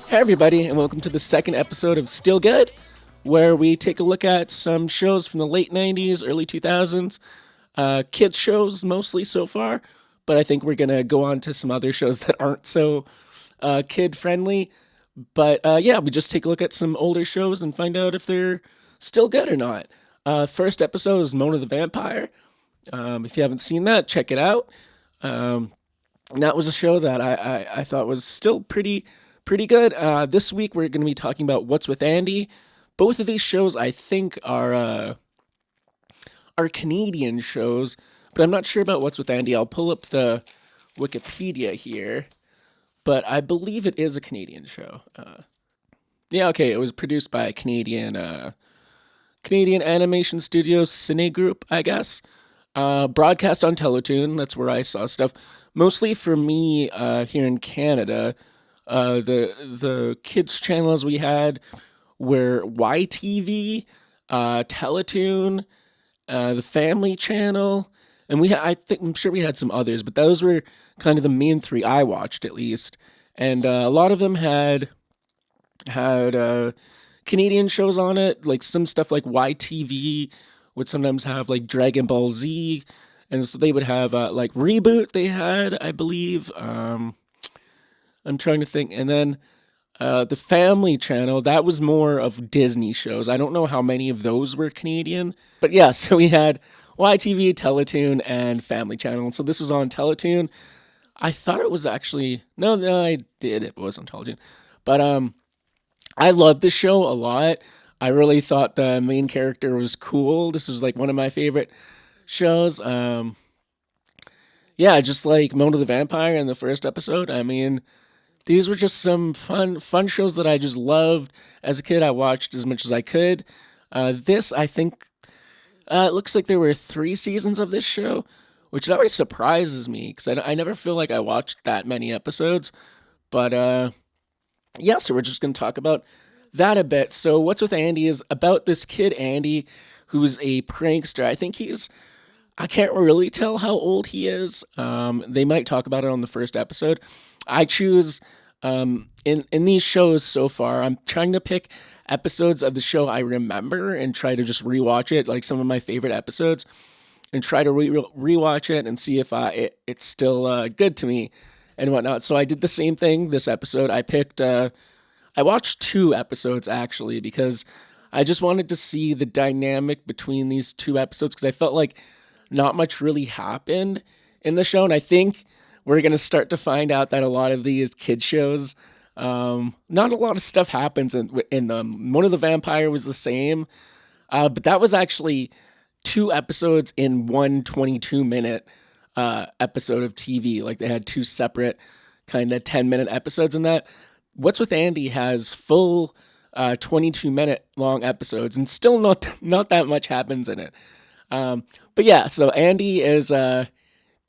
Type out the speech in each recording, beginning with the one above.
Hey everybody, and welcome to the second episode of Still Good, where we take a look at some shows from the late 90s, early 2000s, kids shows mostly so far, but I think we're going to go on to some other shows that aren't so kid friendly. But yeah, we just take a look at some older shows and find out if they're still good or not. First episode is Mona the Vampire. If you haven't seen that, check it out. And that was a show that I thought was still pretty good. This week we're going to be talking about What's with Andy. Both of these shows I think are Canadian shows, but I'm not sure about What's with Andy. I'll pull up the Wikipedia here, but I believe it is a Canadian show. Yeah, okay. It was produced by Canadian animation studio Cine Group, I guess. Broadcast on Teletoon. That's where I saw stuff. Mostly for me here in Canada. The kids channels we had were YTV, Teletoon, the Family Channel, and I'm sure we had some others, but those were kind of the main three I watched at least. And a lot of them had Canadian shows on it, like some stuff like YTV would sometimes have like Dragon Ball Z, and so they would have like Reboot. They had, I believe. I'm trying to think, and then the Family Channel, that was more of Disney shows. I don't know how many of those were Canadian, but yeah. So we had YTV, Teletoon, and Family Channel. And so this was on Teletoon. I thought it was actually no, I did. It was on Teletoon, but I loved this show a lot. I really thought the main character was cool. This was like one of my favorite shows. Yeah, just like Mona the Vampire in the first episode. I mean, these were just some fun shows that I just loved as a kid. I watched as much as I could. This, I think, it looks like there were 3 seasons of this show, which always surprises me because I never feel like I watched that many episodes. But yeah, so we're just going to talk about that a bit. So, What's with Andy is about this kid, Andy, who's a prankster. I can't really tell how old he is. They might talk about it on the first episode. I choose in these shows so far. I'm trying to pick episodes of the show I remember and try to just rewatch it, like some of my favorite episodes, and try to rewatch it and see if it's still good to me and whatnot. So I did the same thing this episode. I watched 2 episodes actually because I just wanted to see the dynamic between these 2 episodes because I felt like not much really happened in the show, and I think we're gonna start to find out that a lot of these kid shows, not a lot of stuff happens in them. One of the Vampire was the same, but that was actually 2 episodes in one 22-minute episode of TV. Like they had 2 separate kind of 10-minute episodes in that. What's with Andy has full 22-minute long episodes, and still not that much happens in it. But yeah, so Andy is a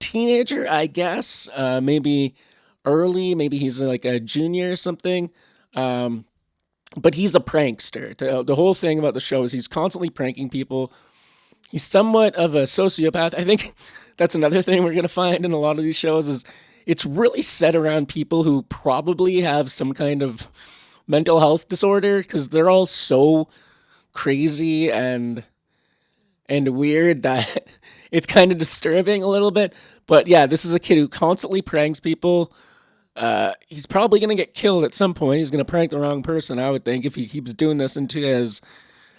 teenager, I guess, maybe early, maybe he's like a junior or something. But he's a prankster. The whole thing about the show is he's constantly pranking people. He's somewhat of a sociopath. I think that's another thing we're going to find in a lot of these shows is it's really set around people who probably have some kind of mental health disorder because they're all so crazy and weird that it's kind of disturbing a little bit. But yeah, this is a kid who constantly pranks people. He's probably going to get killed at some point. He's going to prank the wrong person, I would think, if he keeps doing this into his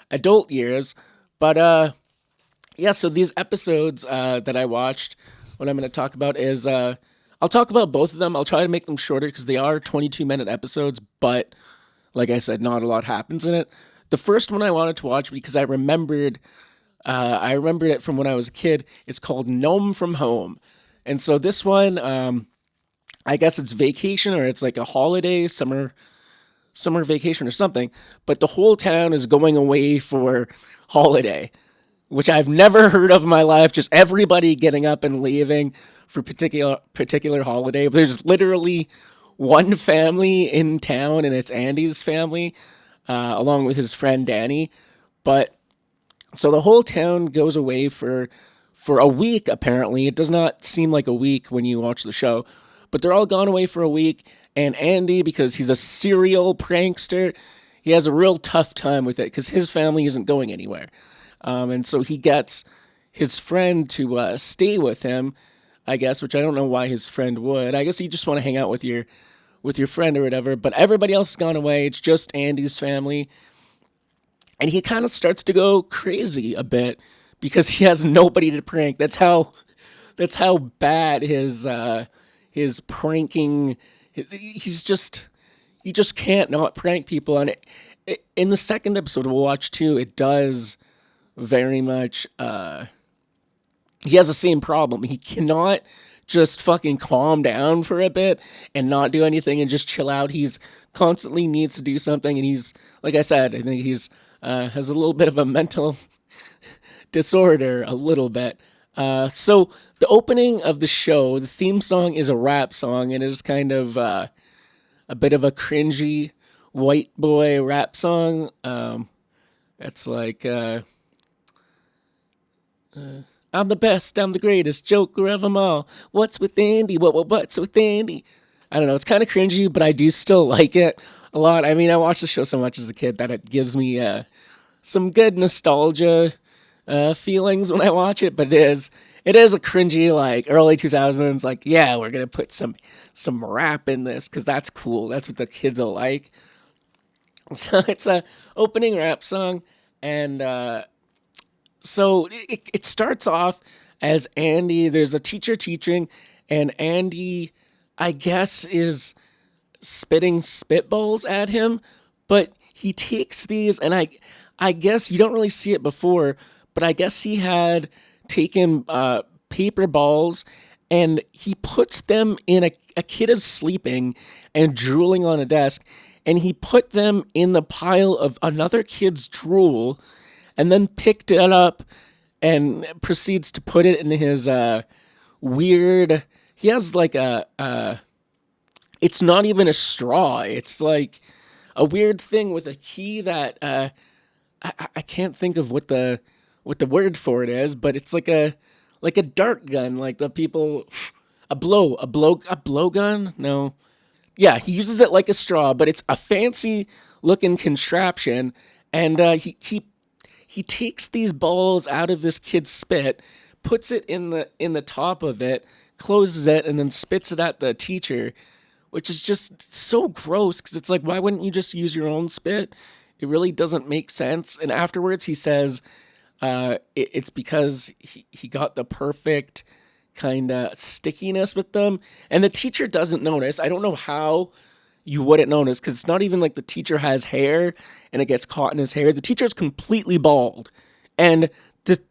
adult years. But yeah, so these episodes that I watched, what I'm going to talk about is I'll talk about both of them. I'll try to make them shorter because they are 22-minute episodes, but like I said, not a lot happens in it. The first one I wanted to watch because I remembered it from when I was a kid. It's called Gnome from Home. And so this one, I guess it's vacation or it's like a holiday, summer vacation or something. But the whole town is going away for holiday, which I've never heard of in my life. Just everybody getting up and leaving for particular holiday. There's literally one family in town, and it's Andy's family, along with his friend Danny. But so the whole town goes away for a week. Apparently, it does not seem like a week when you watch the show, But they're all gone away for a week, and Andy, because he's a serial prankster, he has a real tough time with it because his family isn't going anywhere. And so he gets his friend to stay with him, I guess, which I don't know why his friend would. I guess you just want to hang out with your friend or whatever. But everybody else has gone away. It's just Andy's family, and he kind of starts to go crazy a bit because he has nobody to prank. That's how bad his pranking. He's just he just can't not prank people. And in the second episode we'll watch too, it does very much. He has the same problem. He cannot just fucking calm down for a bit and not do anything and just chill out. He's constantly needs to do something, and he's like I said, I think he's has a little bit of a mental disorder, a little bit. So the opening of the show, the theme song is a rap song, and it is kind of a bit of a cringy white boy rap song. That's like I'm the best, I'm the greatest joker of them all. What's with Andy? What's with Andy? I don't know. It's kind of cringy, but I do still like it a lot. I mean, I watched the show so much as a kid that it gives me some good nostalgia feelings when I watch it. But it is a cringy like early 2000s. Like, yeah, we're gonna put some rap in this because that's cool. That's what the kids will like. So it's a opening rap song, and so it starts off as Andy. There's a teacher teaching, and Andy, I guess, is spitting spitballs at him, but he takes these, and I guess you don't really see it before, but I guess he had taken paper balls and he puts them in a kid is sleeping and drooling on a desk, and he put them in the pile of another kid's drool and then picked it up and proceeds to put it in his weird. He has like it's not even a straw. It's like a weird thing with a key that I can't think of what the word for it is, but it's like a dart gun, like the people a blow gun. No, yeah, he uses it like a straw, but it's a fancy looking contraption, and he takes these balls out of this kid's spit, puts it in the top of it, closes it, and then spits it at the teacher, which is just so gross because it's like, why wouldn't you just use your own spit? It really doesn't make sense. And afterwards, he says it's because he got the perfect kind of stickiness with them, and the teacher doesn't notice. I don't know how you wouldn't notice because it's not even like the teacher has hair and it gets caught in his hair. The teacher's completely bald, and the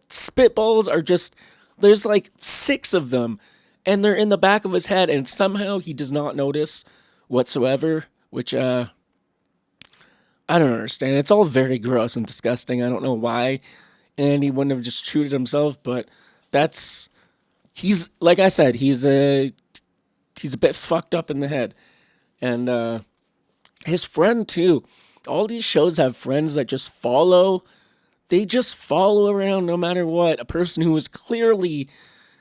spitballs are just there's like six of them, and they're in the back of his head, and somehow he does not notice whatsoever, which I don't understand. It's all very gross and disgusting. I don't know why, and he wouldn't have just shooted himself, but that's he's like I said, he's a bit fucked up in the head, and his friend too. All these shows have friends that just follow. They just follow around no matter what. A person who is clearly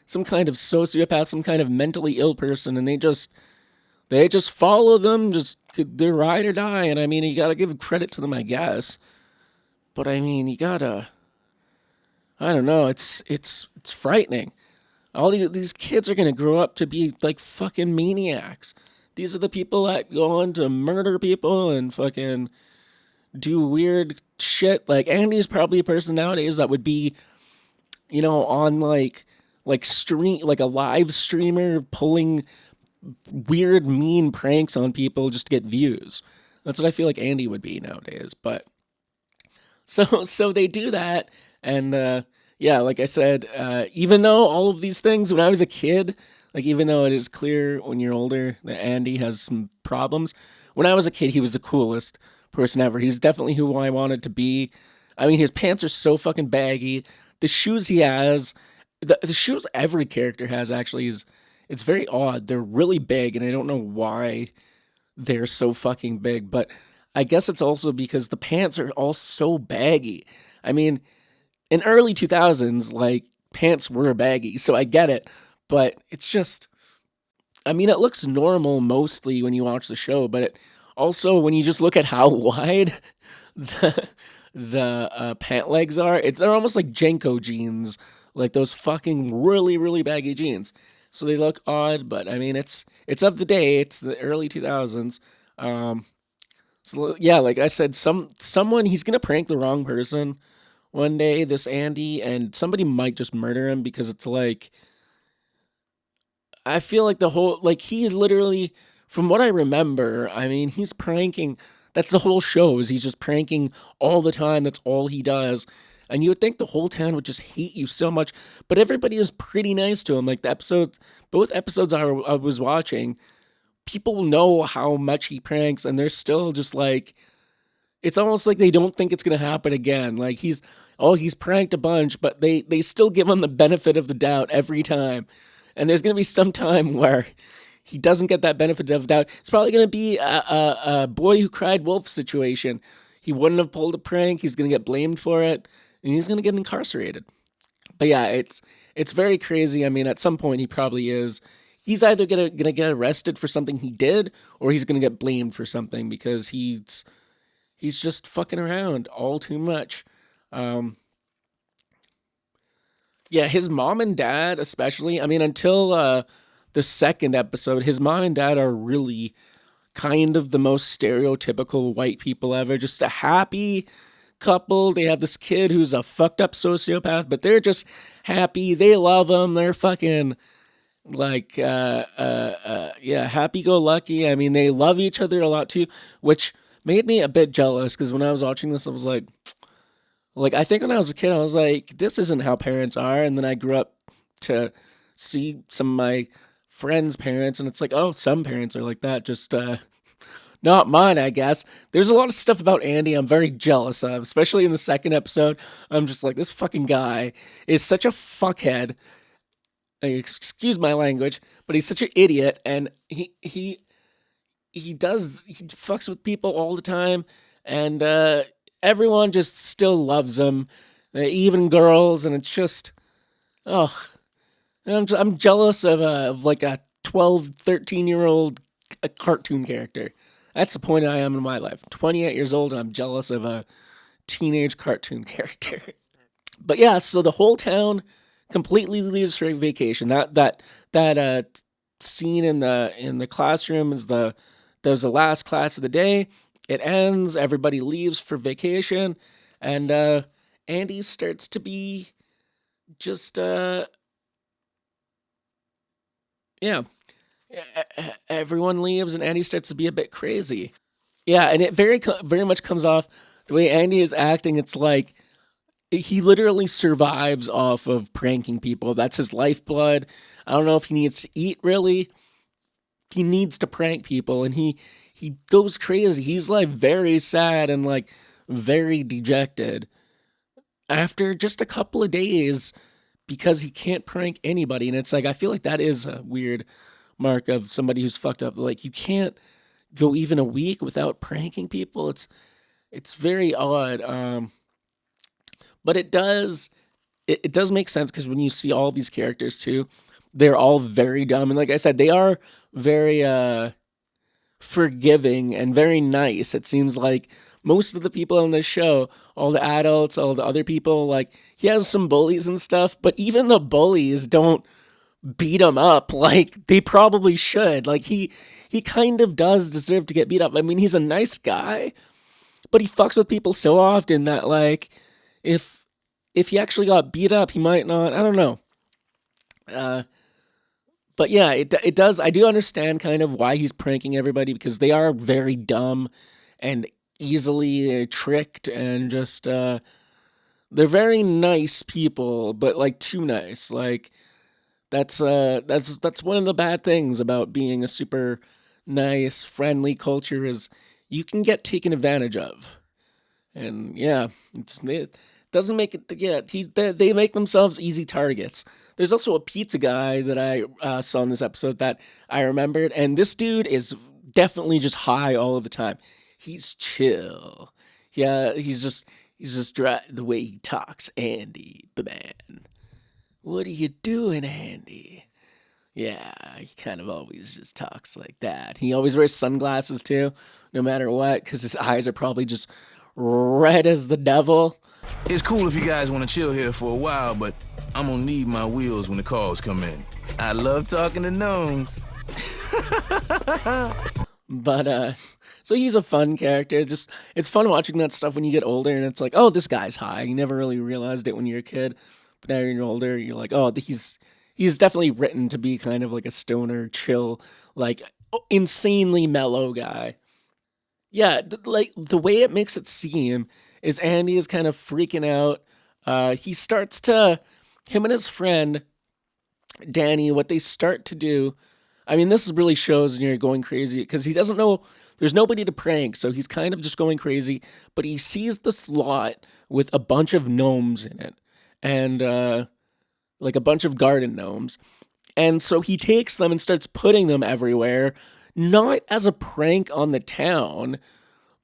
some kind of sociopath, some kind of mentally ill person, and they just follow them. Just they're ride or die. And I mean, you gotta give credit to them, I guess. But I mean, you gotta. I don't know. It's frightening. All these kids are gonna grow up to be like fucking maniacs. These are the people that go on to murder people and fucking do weird shit. Like Andy's probably a person nowadays that would be, on like stream like a live streamer pulling weird mean pranks on people just to get views. That's what I feel like Andy would be nowadays. But so they do that, and yeah, like I said, even though all of these things when I was a kid, like even though it is clear when you're older that Andy has some problems, when I was a kid he was the coolest person ever. He's definitely who I wanted to be. I mean, his pants are so fucking baggy. The shoes he has, the shoes every character has actually is it's very odd. They're really big, and I don't know why they're so fucking big, but I guess it's also because the pants are all so baggy. I mean, in early 2000s, like pants were baggy, so I get it, but it's just I mean, it looks normal mostly when you watch the show, but it also when you just look at how wide the the pant legs are, they're almost like Jenko jeans, like those fucking really baggy jeans. So they look odd, but I mean, it's of the day. It's the early 2000s. Um, so yeah, like I said, someone he's gonna prank the wrong person one day. This Andy, and somebody might just murder him because it's like I feel like the whole like he is literally from what I remember, I mean, he's pranking. That's the whole show is he's just pranking all the time. That's all he does. And you would think the whole town would just hate you so much, but everybody is pretty nice to him. Like the episode, both episodes I was watching, people know how much he pranks, and they're still just like, it's almost like they don't think it's gonna happen again. Like he's pranked a bunch, but they still give him the benefit of the doubt every time. And there's gonna be some time where he doesn't get that benefit of the doubt. It's probably gonna be a boy who cried wolf situation. He wouldn't have pulled a prank. He's gonna get blamed for it, and he's gonna get incarcerated. But yeah, it's very crazy. I mean, at some point he probably is. He's either gonna get arrested for something he did, or he's gonna get blamed for something because he's just fucking around all too much. Um, yeah, his mom and dad, especially. I mean, until the second episode, his mom and dad are really kind of the most stereotypical white people ever. Just a happy couple. They have this kid who's a fucked up sociopath, but they're just happy. They love him. They're fucking like yeah, happy go lucky. I mean, they love each other a lot too, which made me a bit jealous because when I was watching this, I was like I think when I was a kid, I was like, this isn't how parents are, and then I grew up to see some of my friends' parents, and it's like, oh, some parents are like that, just not mine, I guess. There's a lot of stuff about Andy I'm very jealous of, especially in the second episode. I'm just like, this fucking guy is such a fuckhead. Excuse my language, but he's such an idiot, and he fucks with people all the time, and everyone just still loves him, even girls, and it's just oh, I'm jealous of like a 12, 13-year old a cartoon character. That's the point I am in my life. 28 years old, and I'm jealous of a teenage cartoon character. But yeah, so the whole town completely leaves for vacation. That scene in the classroom is the that was the last class of the day. It ends. Everybody leaves for vacation, and Andy starts to be just yeah. Everyone leaves, and Andy starts to be a bit crazy. Yeah, and it very much comes off the way Andy is acting. It's like he literally survives off of pranking people. That's his lifeblood. I don't know if he needs to eat really. He needs to prank people, and he goes crazy. He's like very sad and like very dejected after just a couple of days because he can't prank anybody. And it's like I feel like that is a weird mark of somebody who's fucked up. Like you can't go even a week without pranking people. It's very odd. But it does make sense because when you see all these characters too, they're all very dumb, and like I said, they are very forgiving and very nice. It seems like most of the people on this show, all the adults, all the other people, like he has some bullies and stuff, but even the bullies don't beat him up like they probably should. Like he kind of does deserve to get beat up. I mean, he's a nice guy, but he fucks with people so often that like if if he actually got beat up, he might not. I don't know. Uh, but yeah, it does. I do understand kind of why he's pranking everybody because they are very dumb and easily tricked and just they're very nice people, but like too nice. Like that's one of the bad things about being a super nice, friendly culture is you can get taken advantage of. And yeah, it doesn't make it. Yeah, they make themselves easy targets. There's also a pizza guy that I saw in this episode that I remembered, and this dude is definitely just high all of the time. He's chill. Yeah, he's just the way he talks. Andy, the man. What are you doing, Andy? Yeah, he kind of always just talks like that. He always wears sunglasses too, no matter what, because his eyes are probably just red as the devil. It's cool if you guys want to chill here for a while, but I'm gonna need my wheels when the calls come in. I love talking to gnomes. But so he's a fun character. Just it's fun watching that stuff when you get older, and it's like, oh, this guy's high. You never really realized it when you're a kid, but now you're older, you're like, oh, he's definitely written to be kind of like a stoner, chill, like insanely mellow guy. Yeah, like the way it makes it seem is Andy is kind of freaking out. He starts to him and his friend Danny, what they start to do. I mean, this really shows and you're going crazy because he doesn't know. There's nobody to prank, so he's kind of just going crazy. But he sees this lot with a bunch of gnomes in it, and like a bunch of garden gnomes. And so he takes them and starts putting them everywhere, not as a prank on the town,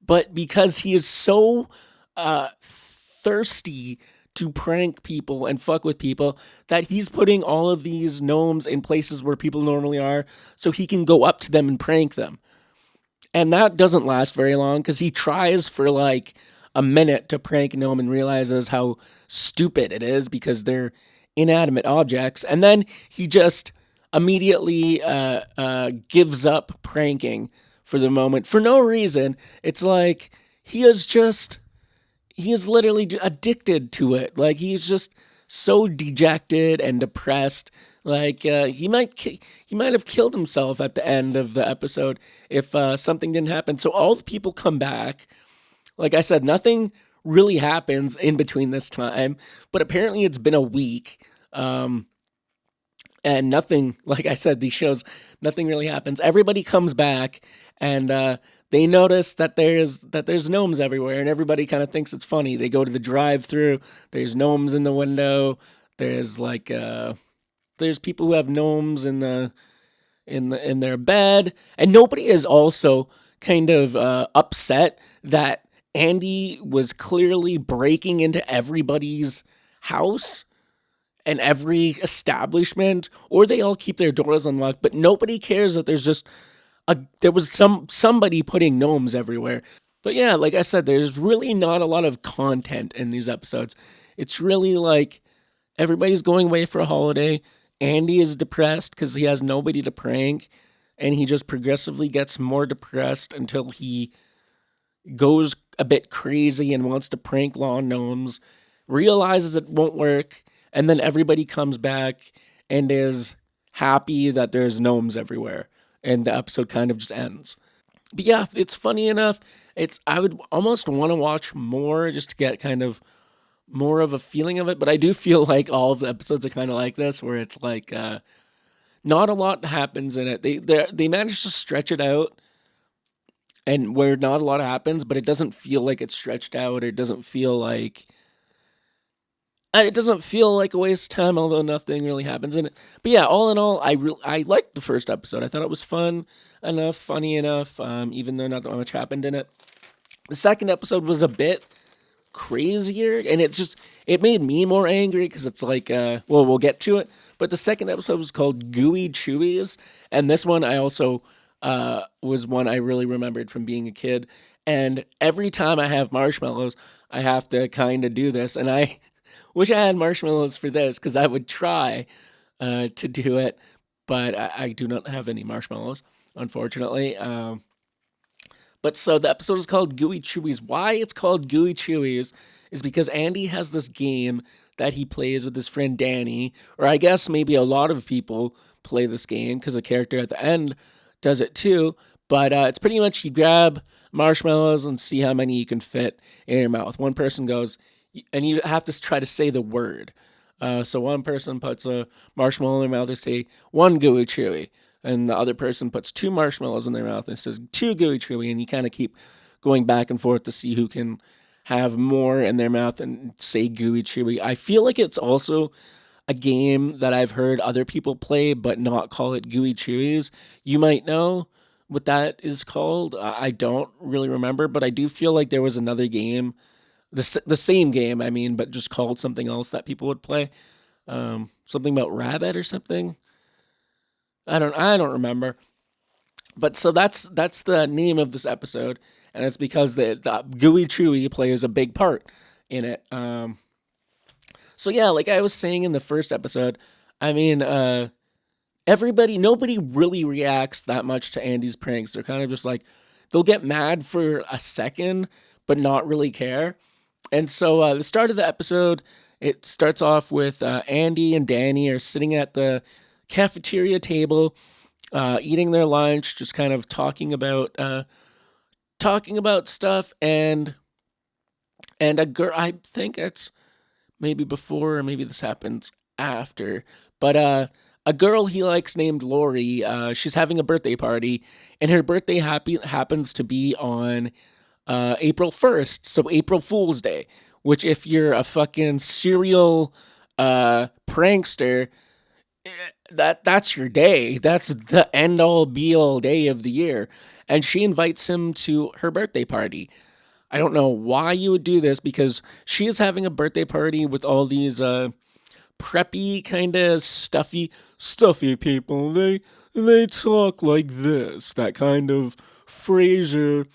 but because he is so thirsty to prank people and fuck with people that he's putting all of these gnomes in places where people normally are so he can go up to them and prank them. And that doesn't last very long because he tries for like a minute to prank a gnome and realizes how stupid it is because they're inanimate objects. And then he just immediately gives up pranking for the moment for no reason. It's like he is literally addicted to it. Like he's just so dejected and depressed. Like he might have killed himself at the end of the episode if something didn't happen. So all the people come back. Like I said, nothing really happens in between this time, but apparently it's been a week. And nothing, like I said, these shows, nothing really happens. Everybody comes back, and they notice that there's gnomes everywhere, and everybody kind of thinks it's funny. They go to the drive-through. There's gnomes in the window. There's like there's people who have gnomes in their bed, and nobody is also kind of upset that Andy was clearly breaking into everybody's house and every establishment, or they all keep their doors unlocked, but nobody cares that there was somebody putting gnomes everywhere. But yeah, like I said, there's really not a lot of content in these episodes. It's really like everybody's going away for a holiday. Andy is depressed because he has nobody to prank, and he just progressively gets more depressed until he goes a bit crazy and wants to prank lawn gnomes, realizes it won't work, and then everybody comes back and is happy that there's gnomes everywhere. And the episode kind of just ends. But yeah, it's funny enough. It's I would almost want to watch more just to get kind of more of a feeling of it. But I do feel like all of the episodes are kind of like this, where it's like not a lot happens in it. They manage to stretch it out and where not a lot happens, but it doesn't feel like it's stretched out. Or it doesn't feel like a waste of time, although nothing really happens in it. But yeah, all in all, I liked the first episode. I thought it was fun enough, funny enough, even though not that much happened in it. The second episode was a bit crazier, and it made me more angry because it's like, well, we'll get to it. But the second episode was called Gooey Chewies, and this one I also was one I really remembered from being a kid. And every time I have marshmallows, I have to kind of do this, and I wish I had marshmallows for this because I would try to do it, but I do not have any marshmallows, unfortunately. But so the episode is called Gooey Chewies. Why it's called Gooey Chewies is because Andy has this game that he plays with his friend Danny, or I guess maybe a lot of people play this game because a character at the end does it too. But it's pretty much you grab marshmallows and see how many you can fit in your mouth. One person goes, and you have to try to say the word. So one person puts a marshmallow in their mouth, they say one gooey chewy, and the other person puts two marshmallows in their mouth and says two gooey chewy, and you kind of keep going back and forth to see who can have more in their mouth and say gooey chewy. I feel like it's also a game that I've heard other people play, but not call it gooey chewies. You might know what that is called. I don't really remember, but I do feel like there was another game, the same game, I mean, but just called something else that people would play. Something about rabbit or something. I don't remember. But so that's the name of this episode, and it's because the Gooey Chewy plays a big part in it. So yeah, like I was saying in the first episode, I mean, nobody really reacts that much to Andy's pranks. They're kind of just like, they'll get mad for a second, but not really care. And so the start of the episode, it starts off with Andy and Danny are sitting at the cafeteria table, eating their lunch, just kind of talking about stuff, and a girl. I think it's maybe before, or maybe this happens after. But a girl he likes named Lori, she's having a birthday party, and her birthday happens to be on April 1st, so April Fool's Day. Which, if you're a fucking serial prankster, that's your day. That's the end all be all day of the year. And she invites him to her birthday party. I don't know why you would do this because she is having a birthday party with all these preppy kind of stuffy people. They talk like this, that kind of Frasier,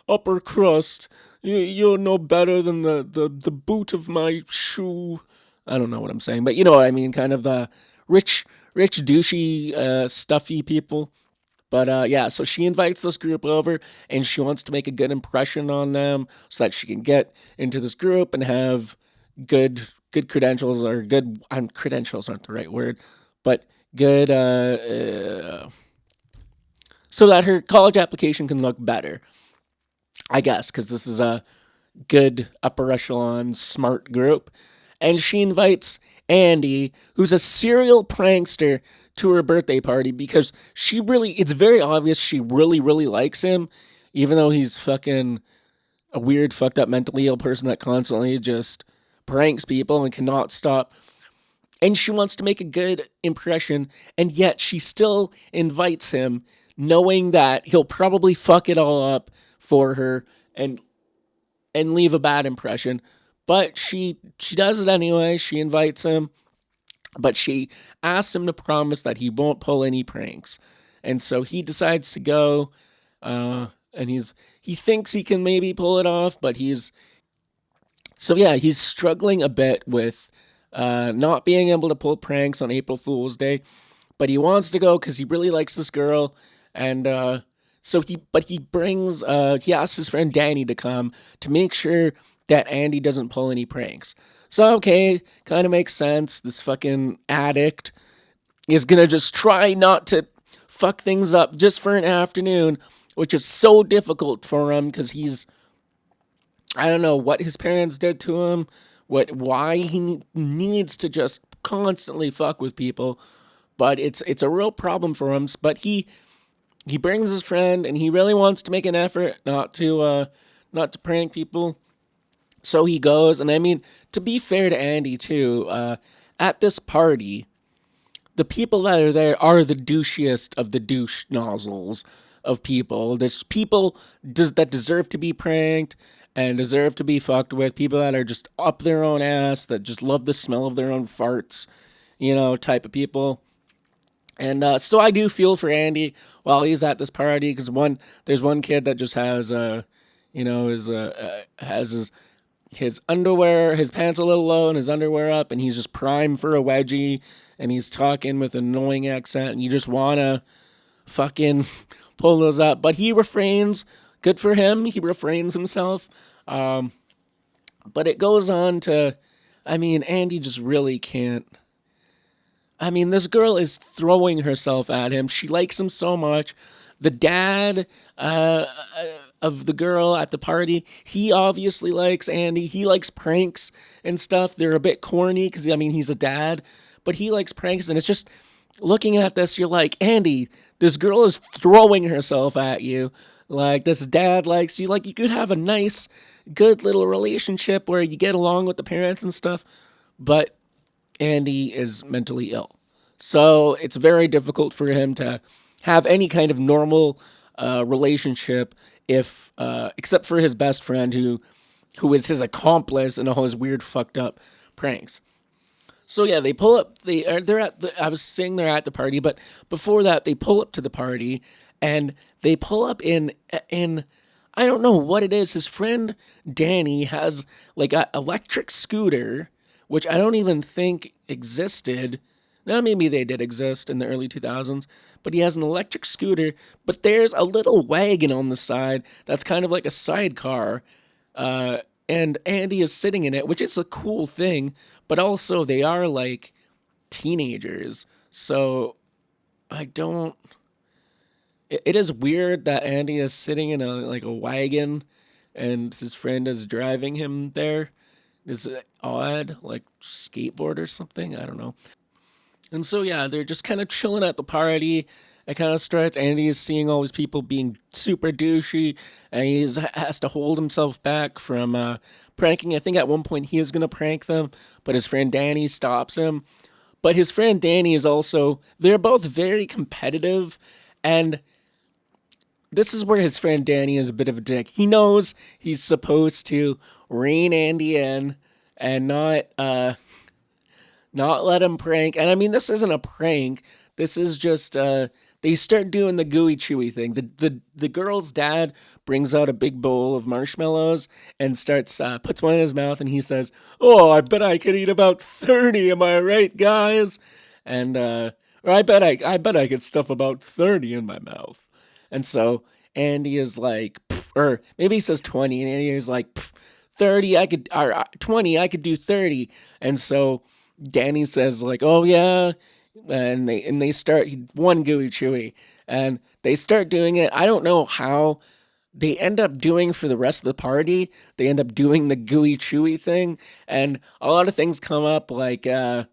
upper crust. You're no better than the boot of my shoe. I don't know what I'm saying, but you know what I mean. Kind of the rich douchey, stuffy people. But yeah, so she invites this group over, and she wants to make a good impression on them so that she can get into this group and have good credentials, or good credentials aren't the right word, but good so that her college application can look better. I guess because this is a good upper echelon smart group, and she invites Andy, who's a serial prankster, to her birthday party because it's very obvious she really likes him, even though he's fucking a weird, fucked up, mentally ill person that constantly just pranks people and cannot stop. And she wants to make a good impression, and yet she still invites him, knowing that he'll probably fuck it all up for her and leave a bad impression. But she does it anyway. She invites him, but she asks him to promise that he won't pull any pranks. And so he decides to go, and he thinks he can maybe pull it off, but he's struggling a bit with not being able to pull pranks on April Fool's Day, but he wants to go because he really likes this girl, and he asks his friend Danny to come to make sure that Andy doesn't pull any pranks. So okay, kind of makes sense. This fucking addict is gonna just try not to fuck things up just for an afternoon, which is so difficult for him because I don't know what his parents did to him, why he needs to just constantly fuck with people, but it's a real problem for him. But he brings his friend, and he really wants to make an effort not to prank people. So he goes, and I mean, to be fair to Andy too, at this party, the people that are there are the douchiest of the douche nozzles of people. There's people that deserve to be pranked and deserve to be fucked with. People that are just up their own ass, that just love the smell of their own farts, type of people. And so I do feel for Andy while he's at this party because there's one kid that just has has his underwear, his pants a little low and his underwear up, and he's just primed for a wedgie, and he's talking with an annoying accent, and you just wanna fucking pull those up, but he refrains. Good for him, he refrains himself. But it goes on to, I mean, Andy just really can't. I mean, this girl is throwing herself at him. She likes him so much. The dad of the girl at the party, he obviously likes Andy. He likes pranks and stuff. They're a bit corny because, I mean, he's a dad, but he likes pranks. And it's just looking at this, you're like, Andy, this girl is throwing herself at you. Like, this dad likes you. Like, you could have a nice, good little relationship where you get along with the parents and stuff, but Andy is mentally ill. So it's very difficult for him to have any kind of normal relationship if except for his best friend who is his accomplice in all his weird fucked up pranks. So yeah, they pull up. They're at the. I was saying they're at the party, but before that, they pull up to the party, and they pull up in. I don't know what it is. His friend Danny has like a electric scooter, which I don't even think existed. Now maybe they did exist in the early 2000s, but he has an electric scooter. But there's a little wagon on the side that's kind of like a sidecar, uh, and Andy is sitting in it, which is a cool thing. But also, they are like teenagers, so I don't. It is weird that Andy is sitting in a wagon, and his friend is driving him there. It's odd, like skateboard or something. I don't know. And so yeah, they're just kind of chilling at the party. It kind of starts. Andy is seeing all these people being super douchey, and he has to hold himself back from pranking. I think at one point he is gonna prank them, but his friend Danny stops him. But his friend Danny is also. They're both very competitive, and this is where his friend Danny is a bit of a dick. He knows he's supposed to rein Andy in and not let him prank. And I mean, this isn't a prank. This is just they start doing the gooey chewy thing. The girl's dad brings out a big bowl of marshmallows and starts puts one in his mouth, and he says, "Oh, I bet I could eat about 30. Am I right, guys?" And or I bet I could stuff about 30 in my mouth. And so Andy is like, "Pff," or maybe he says 20, and Andy is like, "Pff, 30 I could, or 20 I could do 30." And so Danny says like, "Oh yeah," and they start one gooey chewy, and they start doing it. I don't know how they end up doing for the rest of the party. They end up doing the gooey chewy thing, and a lot of things come up like the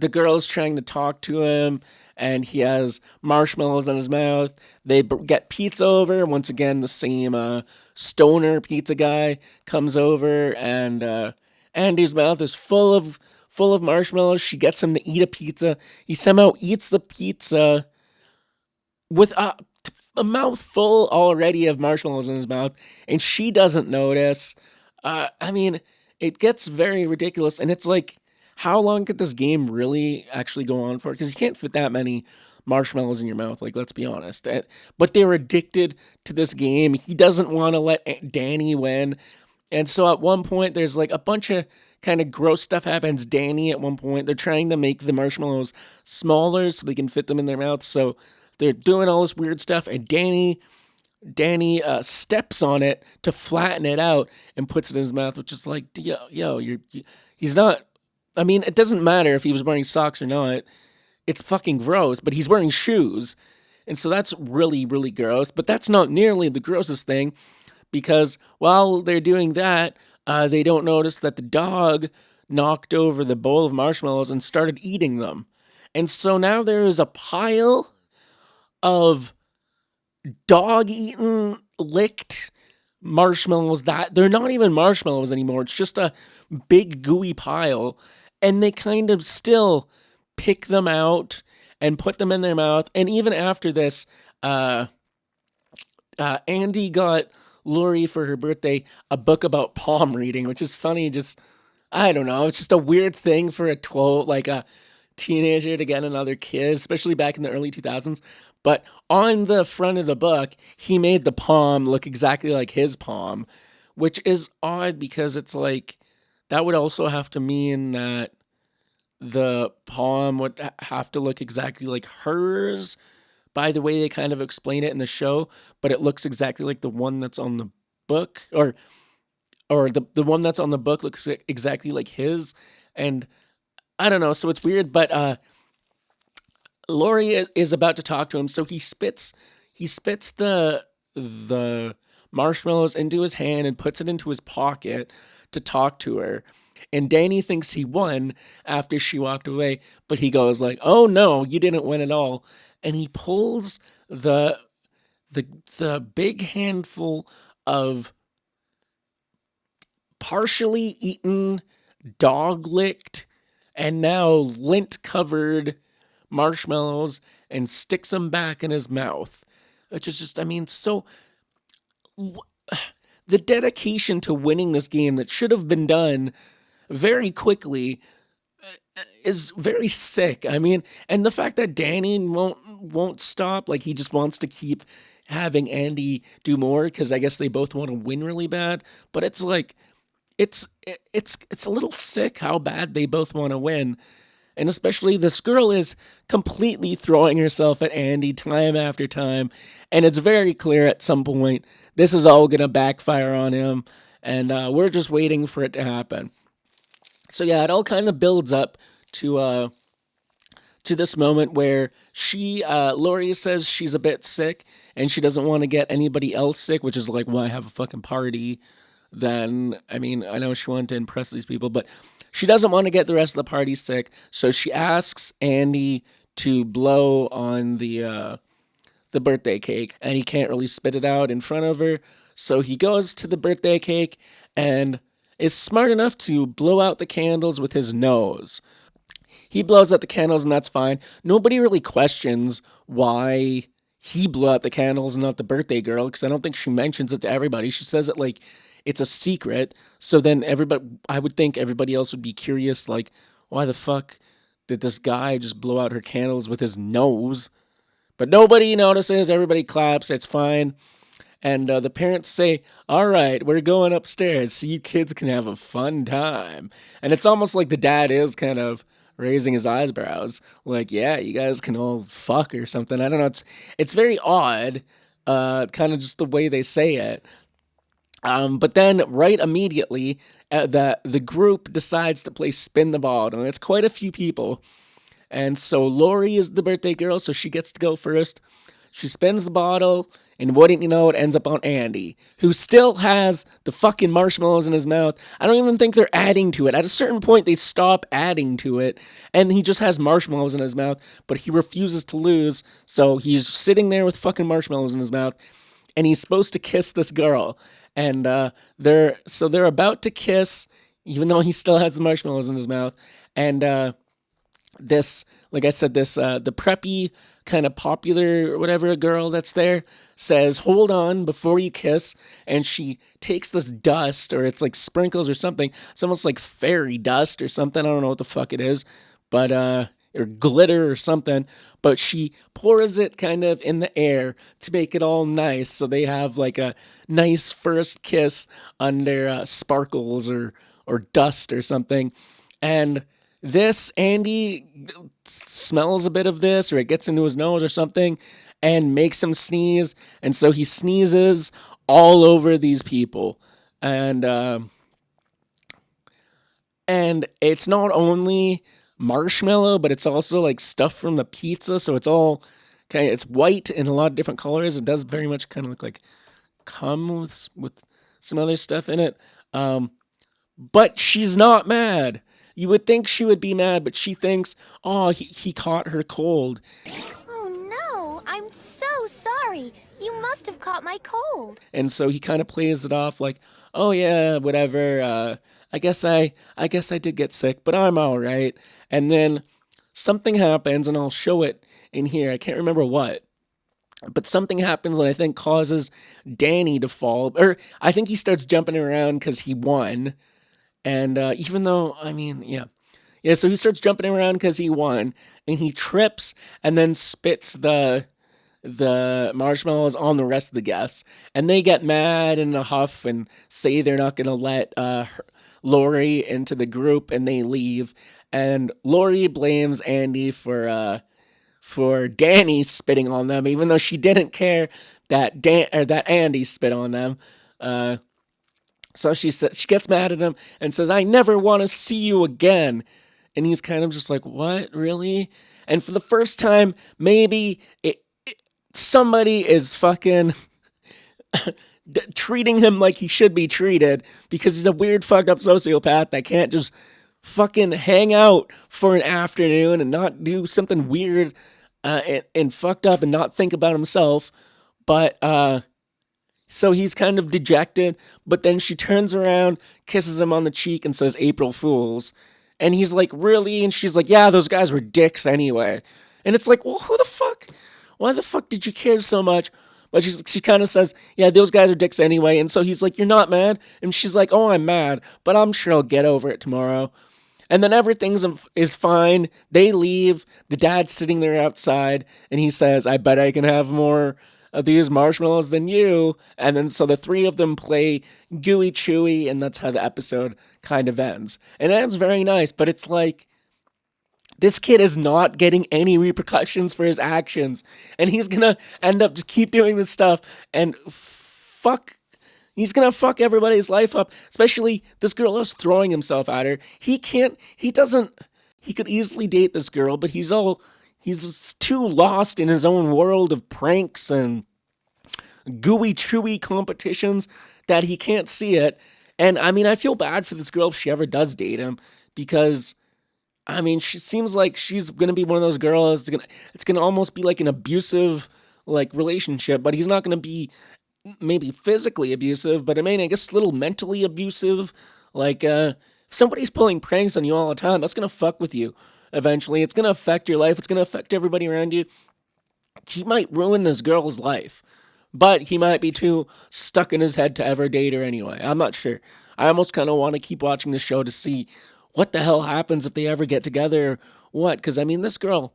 girl's trying to talk to him, and he has marshmallows in his mouth. They get pizza over. Once again, the same stoner pizza guy comes over, and Andy's mouth is full of marshmallows. She gets him to eat a pizza. He somehow eats the pizza with a mouthful already of marshmallows in his mouth, and she doesn't notice. I mean, it gets very ridiculous, and it's like, how long could this game really actually go on for? Because you can't fit that many marshmallows in your mouth. Like, let's be honest. But they're addicted to this game. He doesn't want to let Danny win, and so at one point, there's like a bunch of kind of gross stuff happens. Danny, at one point, they're trying to make the marshmallows smaller so they can fit them in their mouth. So they're doing all this weird stuff, and Danny steps on it to flatten it out and puts it in his mouth, which is like, yo, he's not. I mean, it doesn't matter if he was wearing socks or not. It's fucking gross, but he's wearing shoes. And so that's really, really gross. But that's not nearly the grossest thing, because while they're doing that, they don't notice that the dog knocked over the bowl of marshmallows and started eating them. And so now there is a pile of dog eaten, licked marshmallows that they're not even marshmallows anymore. It's just a big gooey pile. And they kind of still pick them out and put them in their mouth. And even after this, Andy got Lori for her birthday a book about palm reading, which is funny. Just, I don't know. It's just a weird thing for a teenager to get another kid, especially back in the early 2000s. But on the front of the book, he made the palm look exactly like his palm, which is odd because it's like that would also have to mean that the palm would have to look exactly like hers by the way they kind of explain it in the show, but it looks exactly like the one that's on the book, or the one that's on the book looks exactly like his. And I don't know, so it's weird, but Laurie is about to talk to him, so he spits the marshmallows into his hand and puts it into his pocket to talk to her. And Danny thinks he won after she walked away, but he goes like, "Oh no, you didn't win at all." And he pulls the the big handful of partially eaten, dog licked, and now lint covered marshmallows and sticks them back in his mouth. Which is just, I mean, so the dedication to winning this game that should have been done very quickly is very sick. I mean, and the fact that Danny won't stop, like he just wants to keep having Andy do more because I guess they both want to win really bad. But it's like it's a little sick how bad they both want to win. And especially this girl is completely throwing herself at Andy time after time. And it's very clear at some point this is all going to backfire on him. And we're just waiting for it to happen. So yeah, it all kind of builds up to this moment where Lori says she's a bit sick and she doesn't want to get anybody else sick, which is like, why have a fucking party? Then, I mean, I know she wanted to impress these people, but she doesn't want to get the rest of the party sick. So she asks Andy to blow on the birthday cake, and he can't really spit it out in front of her. So he goes to the birthday cake and is smart enough to blow out the candles with his nose. He blows out the candles and that's fine. Nobody really questions why he blew out the candles and not the birthday girl because I don't think she mentions it to everybody. She says it like it's a secret. So then I would think everybody else would be curious like, why the fuck did this guy just blow out her candles with his nose? But nobody notices. Everybody claps. It's fine. And the parents say, all right, we're going upstairs so you kids can have a fun time. And it's almost like the dad is kind of raising his eyebrows. Like, yeah, you guys can all fuck or something. I don't know. It's very odd, kind of just the way they say it. But then, right immediately, the group decides to play spin the bottle. And it's quite a few people. And so Lori is the birthday girl, so she gets to go first. She spins the bottle, and wouldn't you know, it ends up on Andy, who still has the fucking marshmallows in his mouth. I don't even think they're adding to it. At a certain point, they stop adding to it, and he just has marshmallows in his mouth, but he refuses to lose, so he's sitting there with fucking marshmallows in his mouth, and he's supposed to kiss this girl. And they're about to kiss, even though he still has the marshmallows in his mouth, and this, like I said, this the preppy kind of popular whatever girl that's there says, hold on before you kiss, and she takes this dust, or it's like sprinkles or something. It's almost like fairy dust or something. I don't know what the fuck it is, but or glitter or something, but she pours it kind of in the air to make it all nice, so they have like a nice first kiss under sparkles or dust or something. And this, Andy smells a bit of this, or it gets into his nose or something, and makes him sneeze. And so he sneezes all over these people. And it's not only marshmallow, but it's also like stuff from the pizza. So it's all kind of, it's white in a lot of different colors. It does very much kind of look like cum with some other stuff in it. But she's not mad. You would think she would be mad, but she thinks, oh, he caught her cold. Oh no, I'm so sorry. You must have caught my cold. And so he kind of plays it off like, oh yeah, whatever. I guess I did get sick, but I'm all right. And then something happens, and I'll show it in here. I can't remember what. But something happens that I think causes Danny to fall. Or I think he starts jumping around because he won. And even though, I mean, yeah. Yeah, so he starts jumping around because he won. And he trips and then spits the marshmallows on the rest of the guests. And they get mad in a huff and say they're not going to let Lori into the group, and they leave. And Lori blames Andy for Danny spitting on them, even though she didn't care that that Andy spit on them. So she gets mad at him and says, "I never want to see you again." And he's kind of just like, "What, really?" And for the first time, maybe somebody is fucking treating him like he should be treated, because he's a weird fucked up sociopath that can't just fucking hang out for an afternoon and not do something weird and fucked up and not think about himself. But so he's kind of dejected, but then she turns around, kisses him on the cheek, and says, "April Fools." And he's like, "Really?" And she's like, "Yeah, those guys were dicks anyway." And it's like, well, who the fuck? Why the fuck did you care so much? But she kind of says, yeah, those guys are dicks anyway. And so he's like, you're not mad? And she's like, oh, I'm mad, but I'm sure I'll get over it tomorrow. And then everything's is fine. They leave. The dad's sitting there outside, and he says, I bet I can have more of these marshmallows than you. And then so the three of them play Gooey Chewy, and that's how the episode kind of ends. And it ends very nice, but it's like, this kid is not getting any repercussions for his actions, and he's gonna end up just keep doing this stuff and fuck. He's gonna fuck everybody's life up, especially this girl is throwing himself at her. He can't. He doesn't. He could easily date this girl, but he's too lost in his own world of pranks and gooey chewy competitions that he can't see it. And I mean, I feel bad for this girl if she ever does date him, because I mean, she seems like she's gonna be one of those girls. It's gonna almost be like an abusive like relationship, but he's not gonna be maybe physically abusive, but I mean, I guess a little mentally abusive. Like, if somebody's pulling pranks on you all the time, that's gonna fuck with you. Eventually, it's gonna affect your life. It's gonna affect everybody around you. He might ruin this girl's life, but he might be too stuck in his head to ever date her anyway. I'm not sure. I almost kind of want to keep watching the show to see what the hell happens if they ever get together or what. Because I mean, this girl,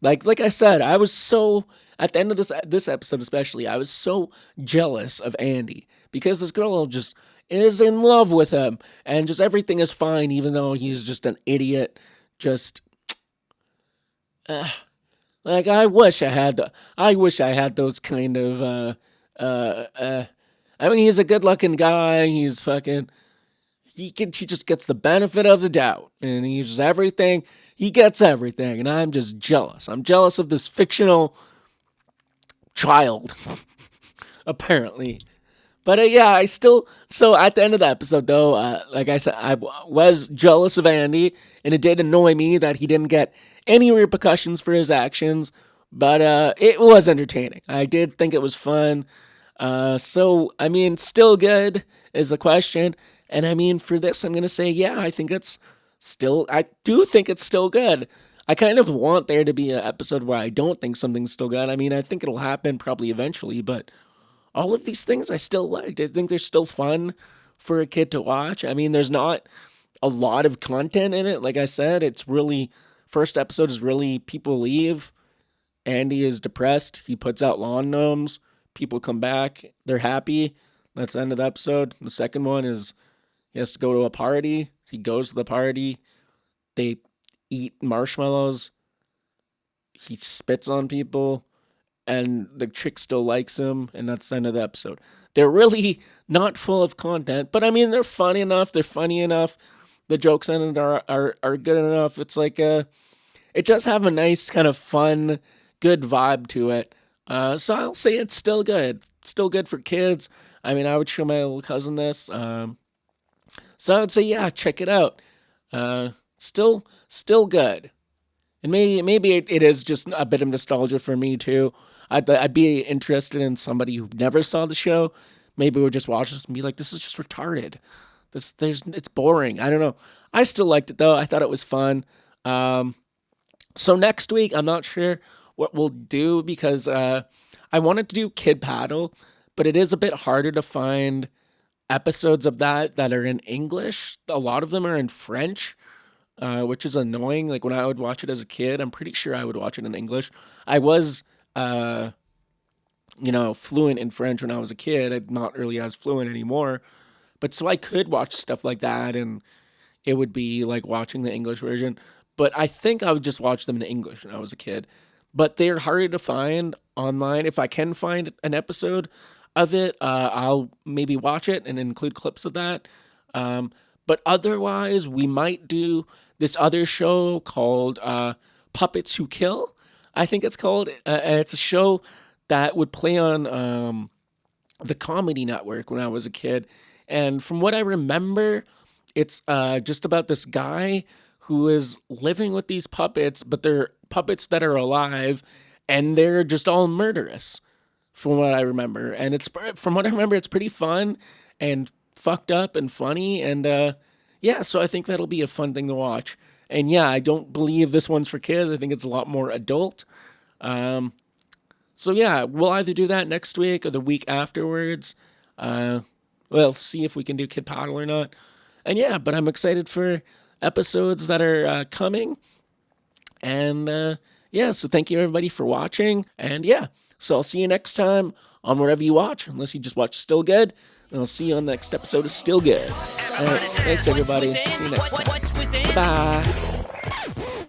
like I said, I was so at the end of this episode especially, I was so jealous of Andy because this girl just is in love with him and just everything is fine even though he's just an idiot. Just like I wish I had those kind of I mean, he's a good-looking guy. He's fucking he just gets the benefit of the doubt, and he's just everything. He gets everything, and I'm just jealous. I'm jealous of this fictional child, apparently. But yeah, I still. So at the end of the episode, though, like I said, was jealous of Andy, and it did annoy me that he didn't get any repercussions for his actions. But it was entertaining. I did think it was fun. So I mean, still good is the question. And I mean, for this, I'm gonna say, yeah, I think it's still. I do think it's still good. I kind of want there to be an episode where I don't think something's still good. I mean, I think it'll happen probably eventually, but all of these things I still liked. I think they're still fun for a kid to watch. I mean, there's not a lot of content in it. Like I said, it's really first episode is really people leave. Andy is depressed. He puts out lawn gnomes. People come back. They're happy. That's the end of the episode. The second one is he has to go to a party. He goes to the party. They eat marshmallows. He spits on people. And the chick still likes him. And that's the end of the episode. They're really not full of content. But I mean, they're funny enough. They're funny enough. The jokes in it are good enough. It's like it does have a nice kind of fun, good vibe to it. So I'll say it's still good. Still good for kids. I mean, I would show my little cousin this. So I would say, yeah, check it out. Still good. And maybe it is just a bit of nostalgia for me too. I'd be interested in somebody who never saw the show. Maybe would just watch this and be like, this is just retarded. It's boring. I don't know. I still liked it though. I thought it was fun. So next week, I'm not sure what we'll do because I wanted to do Kid Paddle, but it is a bit harder to find episodes of that are in English. A lot of them are in French, which is annoying. Like when I would watch it as a kid, I'm pretty sure I would watch it in English. I was, fluent in French when I was a kid. I'm not really as fluent anymore. But so I could watch stuff like that and it would be like watching the English version. But I think I would just watch them in English when I was a kid. But they're harder to find online. If I can find an episode of it, I'll maybe watch it and include clips of that. But otherwise, we might do this other show called Puppets Who Kill. I think it's called. It's a show that would play on the Comedy Network when I was a kid. And from what I remember, it's just about this guy who is living with these puppets, but they're puppets that are alive, and they're just all murderous, from what I remember. And it's pretty fun and fucked up and funny, and yeah, so I think that'll be a fun thing to watch. And yeah, I don't believe this one's for kids. I think it's a lot more adult. So yeah, we'll either do that next week or the week afterwards. We'll see if we can do Kid Poodle or not. And yeah, but I'm excited for episodes that are coming. And yeah, so thank you everybody for watching. And yeah, so I'll see you next time on whatever you watch, unless you just watch Still Good. And I'll see you on the next episode of Still Good. All right, thanks everybody. See you next time. Bye.